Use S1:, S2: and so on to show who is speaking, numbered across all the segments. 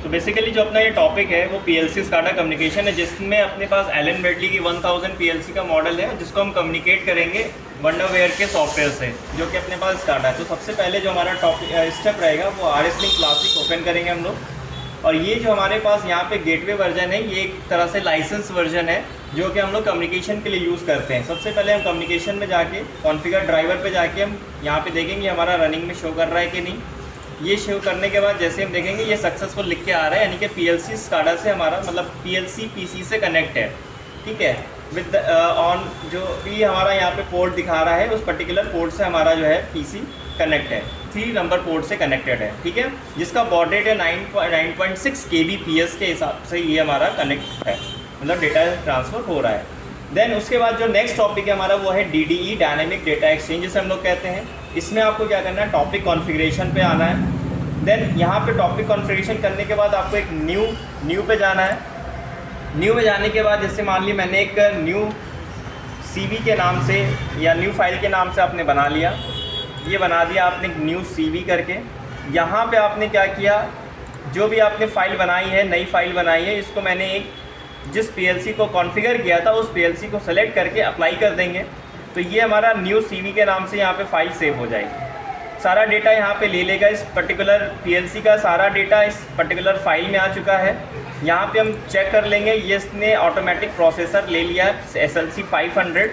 S1: तो बेसिकली जो अपना ये टॉपिक है वो पीएलसी स्काडा कम्युनिकेशन है, जिसमें अपने पास एलन ब्रैडली की 1000 पीएलसी का मॉडल है जिसको हम कम्युनिकेट करेंगे वंडरवेयर के सॉफ्टवेयर से, जो कि अपने पास स्काडा है। तो सबसे पहले जो हमारा टॉपिक स्टेप रहेगा वो RS लिंक क्लासिक ओपन करेंगे हम लोग। और ये जो हमारे पास यहाँ पे गेटवे वर्जन है, ये एक तरह से लाइसेंस वर्जन है जो कि हम लोग कम्युनिकेशन के लिए यूज़ करते हैं। सबसे पहले हम कम्युनिकेशन में जाके कॉन्फ़िगर ड्राइवर पे जाके हम यहाँ पे देखेंगे हमारा रनिंग में शो कर रहा है कि नहीं। ये शो करने के बाद जैसे हम देखेंगे ये सक्सेसफुल लिख के आ रहा है, यानी कि पीएलसी स्काडा से हमारा मतलब पीएलसी पीसी से कनेक्ट है। ठीक है, विद ऑन जो भी हमारा यहाँ पे पोर्ट दिखा रहा है उस पर्टिकुलर पोर्ट से हमारा जो है पीसी कनेक्ट है, 3 नंबर पोर्ट से कनेक्टेड है। ठीक है, जिसका बॉड रेट है 9.6 kbps के हिसाब से ये हमारा कनेक्ट है, मतलब डेटा ट्रांसफ़र हो रहा है। देन उसके बाद जो नेक्स्ट टॉपिक है हमारा वो है DDE डायनेमिक डेटा एक्सचेंज, जिसे हम लोग कहते हैं। इसमें आपको क्या करना है, टॉपिक कॉन्फ़िगरेशन पे आना है। देन यहाँ पे टॉपिक कॉन्फ़िगरेशन करने के बाद आपको एक न्यू पे जाना है। न्यू में जाने के बाद जैसे मान ली मैंने एक न्यू CV के नाम से या न्यू फाइल के नाम से आपने बना लिया, ये बना दिया आपने न्यू CV करके। यहाँ पे आपने क्या किया, जो भी आपने फ़ाइल बनाई है, नई फाइल बनाई है, इसको मैंने एक जिस PLC को कॉन्फ़िगर किया था उस PLC को सेलेक्ट करके अप्लाई कर देंगे, तो ये हमारा न्यू CV के नाम से यहाँ पे फाइल सेव हो जाएगी। सारा डेटा यहाँ पे ले लेगा, इस पर्टिकुलर PLC का सारा डेटा इस पर्टिकुलर फाइल में आ चुका है। यहाँ पे हम चेक कर लेंगे, ये इसने ऑटोमेटिक प्रोसेसर ले लिया है SLC 500।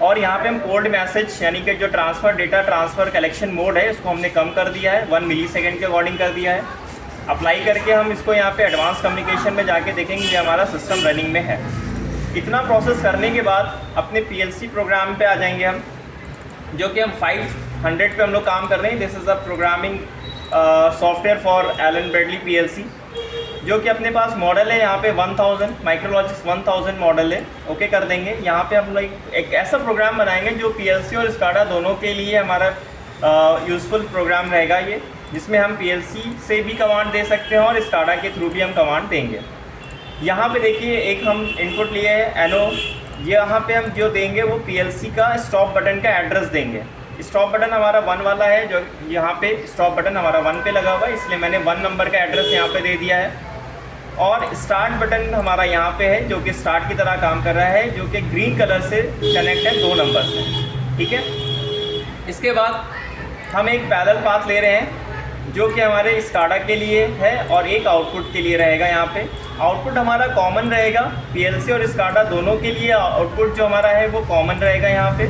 S1: और यहाँ पे हम कोड मैसेज यानी कि जो transfer data transfer collection mode है इसको हमने कम कर दिया है, 1 मिलीसेकंड के अकॉर्डिंग कर दिया है। अप्लाई करके हम इसको यहाँ पे एडवांस कम्युनिकेशन में जाके देखेंगे ये हमारा सिस्टम रनिंग में है। इतना प्रोसेस करने के बाद अपने PLC प्रोग्राम पे आ जाएंगे हम, जो कि हम 500 पे हम लोग काम कर रहे हैं। This is a programming software for Allen Bradley PLC, जो कि अपने पास मॉडल है यहाँ पे 1000 माइक्रोलॉजिक्स 1000 मॉडल है। ओके कर देंगे। यहाँ पे हम लोग एक ऐसा प्रोग्राम बनाएंगे जो PLC और स्काडा दोनों के लिए हमारा यूज़फुल प्रोग्राम रहेगा ये, जिसमें हम PLC से भी कमांड दे सकते हैं और स्काडा के थ्रू भी हम कमांड देंगे। यहाँ पे देखिए एक हम इनपुट लिए है NO, यहाँ पे हम जो देंगे वो PLC का स्टॉप बटन का एड्रेस देंगे। स्टॉप बटन हमारा 1 वाला है, जो यहाँ पे स्टॉप बटन हमारा 1 पे लगा हुआ है, इसलिए मैंने 1 नंबर का एड्रेस यहाँ पे दे दिया है। और स्टार्ट बटन हमारा यहाँ पे है जो कि स्टार्ट की तरह काम कर रहा है, जो कि ग्रीन कलर से कनेक्ट है 2 नंबर से। ठीक है, इसके बाद हम एक पैरेलल पाथ ले रहे हैं जो कि हमारे स्काडा के लिए है और एक आउटपुट के लिए रहेगा। यहाँ पे आउटपुट हमारा कॉमन रहेगा, PLC और स्काडा दोनों के लिए आउटपुट जो हमारा है वो कॉमन रहेगा। यहाँ पे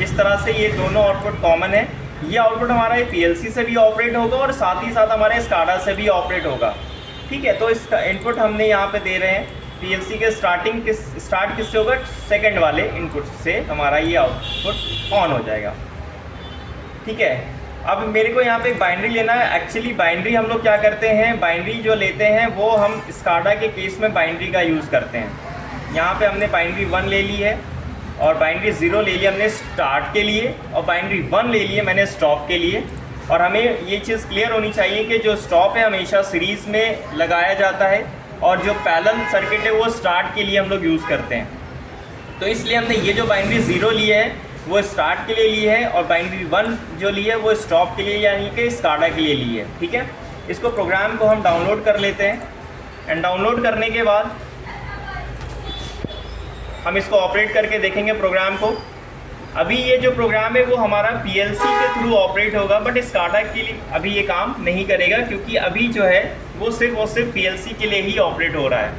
S1: इस तरह से ये दोनों आउटपुट कॉमन है। ये आउटपुट हमारा PLC से भी ऑपरेट होगा और साथ ही साथ हमारे स्काडा से भी ऑपरेट होगा। ठीक है, तो इसका इनपुट हमने यहाँ पे दे रहे हैं। PLC के स्टार्ट किससे होगा, सेकंड वाले इनपुट से हमारा ये आउटपुट ऑन हो जाएगा। ठीक है, अब मेरे को यहाँ पे एक बाइनरी लेना है। एक्चुअली बाइनरी हम लोग क्या करते हैं, बाइनरी जो लेते हैं वो हम स्काडा के केस में बाइनरी का यूज़ करते हैं। यहाँ पे हमने बाइनरी 1 ले ली है और बाइनरी 0 ले लिया हमने स्टार्ट के लिए, और बाइनरी 1 ले लिए मैंने स्टॉप के लिए। और हमें ये चीज़ क्लियर होनी चाहिए कि जो स्टॉप है हमेशा सीरीज़ में लगाया जाता है और जो पैरेलल सर्किट है वो स्टार्ट के लिए हम लोग यूज़ करते हैं। तो इसलिए हमने ये जो बाइनरी 0 ली है वो स्टार्ट के लिए ली है और बाइनरी 1 जो ली है वो स्टॉप के लिए यानी कि स्काडा के लिए ली है। ठीक है, इसको प्रोग्राम को हम डाउनलोड कर लेते हैं एंड डाउनलोड करने के बाद हम इसको ऑपरेट करके देखेंगे प्रोग्राम को। अभी ये जो प्रोग्राम है वो हमारा PLC के थ्रू ऑपरेट होगा, बट स्काडा के लिए अभी ये काम नहीं करेगा क्योंकि अभी जो है वो सिर्फ PLC के लिए ही ऑपरेट हो रहा है।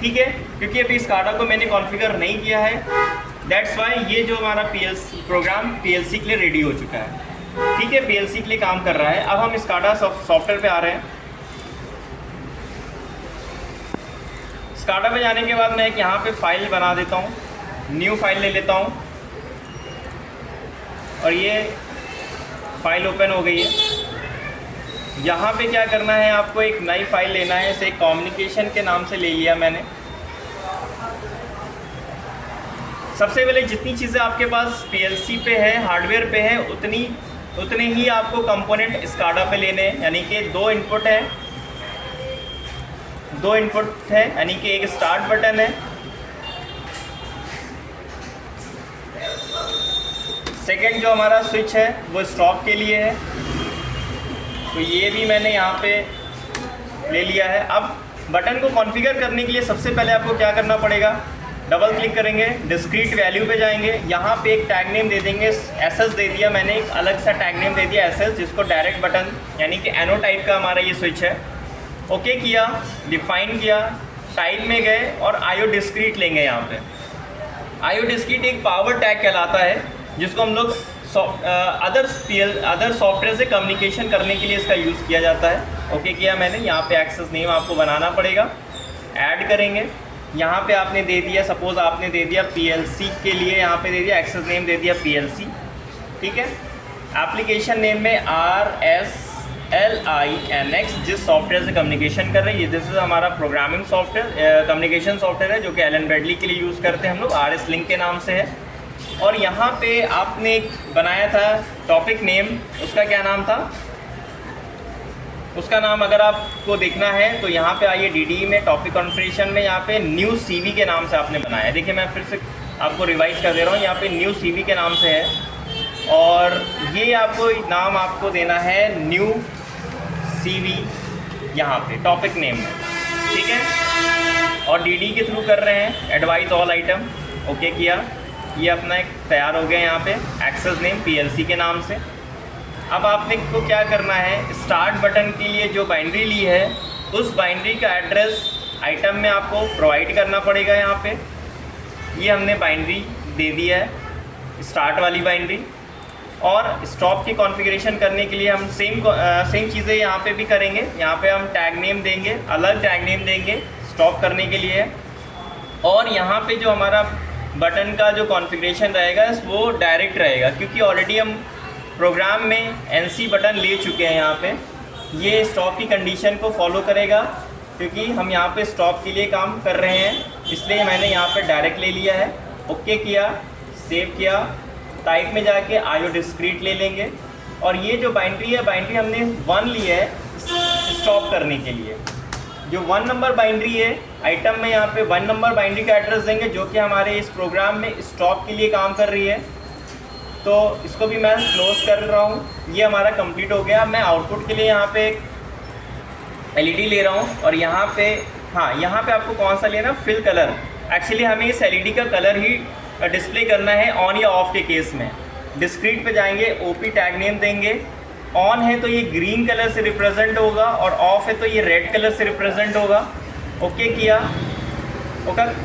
S1: ठीक है, क्योंकि अभी स्काडा को मैंने कॉन्फ़िगर नहीं किया है, दैट्स वाई ये जो हमारा प्रोग्राम PLC के लिए रेडी हो चुका है। ठीक है, PLC के लिए काम कर रहा है। अब हम स्काडा सॉफ्टवेयर पे आ रहे हैं। स्काडा पे जाने के बाद मैं एक यहाँ पे फाइल बना देता हूँ, न्यू फाइल ले लेता हूँ और ये फाइल ओपन हो गई है। यहाँ पे क्या करना है, आपको एक नई फाइल लेना है। इसे कम्युनिकेशन के नाम से ले लिया मैंने। सबसे पहले जितनी चीज़ें आपके पास PLC पे है, हार्डवेयर पे है, उतने ही आपको कंपोनेंट स्काडा पे लेने हैं। यानी कि 2 इनपुट है यानी कि एक स्टार्ट बटन है, सेकंड जो हमारा स्विच है वो स्टॉप के लिए है। तो ये भी मैंने यहाँ पे ले लिया है। अब बटन को कॉन्फ़िगर करने के लिए सबसे पहले आपको क्या करना पड़ेगा, डबल क्लिक करेंगे, डिस्क्रीट वैल्यू पे जाएंगे, यहाँ पे एक टैग नेम दे देंगे, एसएस दे दिया मैंने, एक अलग सा टैग नेम दे दिया एसएस, जिसको डायरेक्ट बटन यानी कि एनो टाइप का हमारा ये स्विच है। ओके किया, डिफाइन किया, टाइप में गए और आईओ डिस्क्रीट लेंगे। यहाँ पे आईओ डिस्क्रीट एक पावर टैग कहलाता है, जिसको हम लोग अदर सॉफ्टवेयर से कम्युनिकेशन करने के लिए इसका यूज़ किया जाता है। ओके किया मैंने, यहाँ पे एक्सेस नेम आपको बनाना पड़ेगा, ऐड करेंगे। यहाँ पे आपने दे दिया, सपोज़ आपने दे दिया PLC के लिए, यहाँ पे दे दिया एक्सेस नेम दे दिया PLC, ठीक है। एप्लीकेशन नेम में RSLINX जिस सॉफ्टवेयर से कम्युनिकेशन कर रही है, दिस इज़ हमारा प्रोग्रामिंग सॉफ्टवेयर, कम्युनिकेशन सॉफ्टवेयर है, जो कि एलन ब्रैडली के लिए यूज़ करते हैं हम लोग, RS लिंक के नाम से है। और यहाँ पे आपने बनाया था टॉपिक नेम, उसका क्या नाम था, उसका नाम अगर आपको देखना है तो यहाँ पे आइए DDE में, टॉपिक कॉन्फ़िगरेशन में, यहाँ पे न्यू CV के नाम से आपने बनाया है। देखिए मैं फिर से आपको रिवाइज कर दे रहा हूँ, यहाँ पे न्यू CV के नाम से है और ये आपको नाम आपको देना है न्यू CV यहाँ पे टॉपिक नेम में, ठीक है। और DDE के थ्रू कर रहे हैं, एडवाइज ऑल आइटम, ओके किया, ये अपना एक तैयार हो गया यहाँ पे एक्सेस नेम PLC के नाम से। अब आपने को क्या करना है, स्टार्ट बटन के लिए जो बाइनरी ली है उस बाइनरी का एड्रेस आइटम में आपको प्रोवाइड करना पड़ेगा। यहाँ पे ये हमने बाइनरी दे दिया है, स्टार्ट वाली बाइनरी। और स्टॉप की कॉन्फ़िगरेशन करने के लिए हम सेम चीज़ें यहाँ पे भी करेंगे। यहाँ पे हम टैग नेम देंगे, अलग टैग नेम देंगे स्टॉप करने के लिए। और यहाँ पे जो हमारा बटन का जो कॉन्फ़िगरेशन रहेगा वो डायरेक्ट रहेगा, क्योंकि ऑलरेडी हम प्रोग्राम में NC बटन ले चुके हैं। यहाँ पे ये स्टॉप की कंडीशन को फॉलो करेगा, क्योंकि हम यहाँ पे स्टॉप के लिए काम कर रहे हैं, इसलिए मैंने यहाँ पे डायरेक्ट ले लिया है। ओके किया, सेव किया, टाइप में जाके आईओ डिस्क्रीट ले लेंगे। और ये जो बाइनरी है, बाइनरी हमने 1 ली है स्टॉप करने के लिए। जो 1 नंबर बाइनरी है आइटम में, यहाँ पे 1 नंबर बाइनरी का एड्रेस देंगे, जो कि हमारे इस प्रोग्राम में स्टॉप के लिए काम कर रही है। तो इसको भी मैं क्लोज कर रहा हूँ, ये हमारा कंप्लीट हो गया। मैं आउटपुट के लिए यहाँ पे एक LED ले रहा हूँ और यहाँ पे हाँ, यहाँ पे आपको कौन सा लेना, फिल कलर। एक्चुअली हमें इस LED का कलर ही डिस्प्ले करना है ऑन या ऑफ के केस में। डिस्क्रीट पे जाएंगे, OP टैग नेम देंगे, ऑन है तो ये ग्रीन कलर से रिप्रेजेंट होगा और ऑफ है तो ये रेड कलर से रिप्रेजेंट होगा। ओके किया,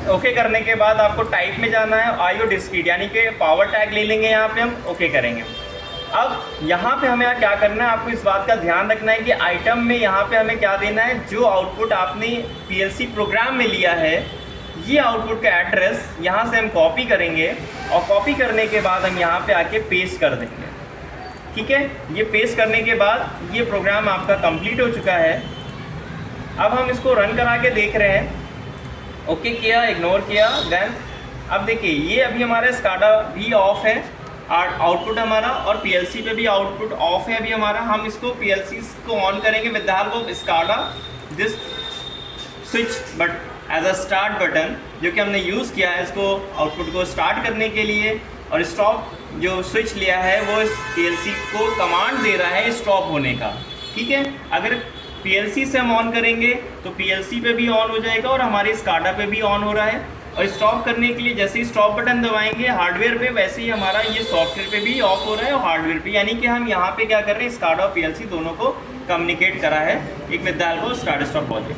S1: ओके करने के बाद आपको टाइप में जाना है, आईओ डिस्क्रीट यानी कि पावर टैग ले लेंगे, यहाँ पे हम ओके करेंगे। अब यहाँ पे हमें क्या करना है, आपको इस बात का ध्यान रखना है कि आइटम में यहाँ पे हमें क्या देना है, जो आउटपुट आपने PLC प्रोग्राम में लिया है, ये आउटपुट का एड्रेस यहाँ से हम कॉपी करेंगे और कॉपी करने के बाद हम यहाँ पे आके पेस्ट कर देंगे, ठीक है। ये पेस्ट करने के बाद ये प्रोग्राम आपका कंप्लीट हो चुका है। अब हम इसको रन करा के देख रहे हैं। ओके किया, इग्नोर किया, देन अब देखिए ये अभी हमारा स्काडा भी ऑफ है, आउटपुट हमारा, और PLC पे भी आउटपुट ऑफ है अभी हमारा। हम इसको PLC को ऑन करेंगे with the help of SCADA this switch but as a start button, जो कि हमने यूज़ किया है इसको आउटपुट को स्टार्ट करने के लिए। और स्टॉप जो स्विच लिया है वो इस PLC को कमांड दे रहा है स्टॉप होने का, ठीक है। अगर PLC से हम ऑन करेंगे तो PLC पे भी ऑन हो जाएगा और हमारे स्काडा पे भी ऑन हो रहा है। और स्टॉप करने के लिए जैसे ही स्टॉप बटन दबाएंगे हार्डवेयर पे, वैसे ही हमारा ये सॉफ्टवेयर पे भी ऑफ हो रहा है और हार्डवेयर पे, यानी कि हम यहाँ पे क्या कर रहे हैं, स्काडा और PLC दोनों को कम्युनिकेट करा है एक with the help of start stop logic.